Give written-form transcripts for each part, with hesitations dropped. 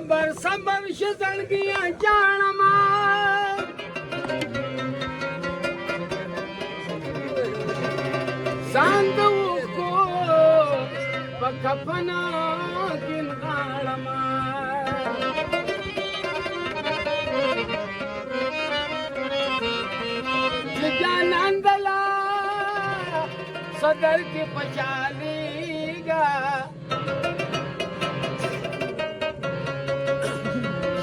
खबर संभव शरणगियां जान मां सांदू को पखपना किन गालमा जानंदला सदर की पचालीगा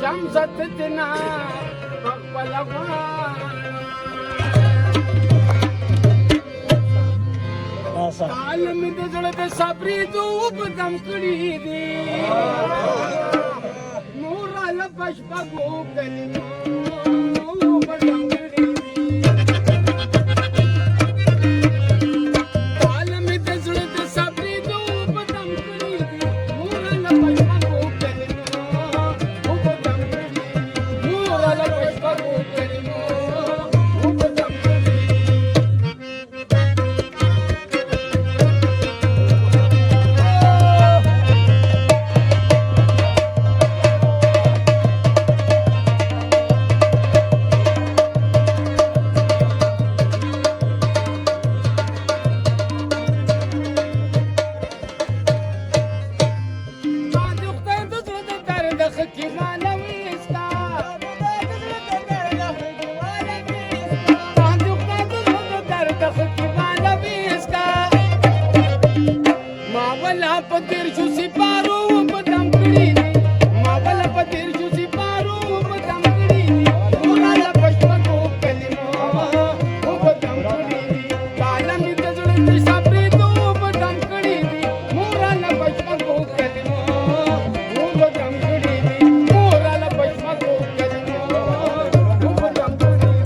शमसतना पलवा काल में जड़ते सबरी धूप दमकड़ी दी नूराल पुष्प गोकली Petir jusi paru pedang kiri mawala petir jusi paru pedang kiri murala pashpaku kelimo pedang kiri kalam itazul sabri tu pedang kiri murala pashpaku kelimo pedang kiri murala pashpaku kelimo pedang kiri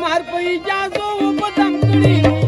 मार पई जाजो बदम कड़ी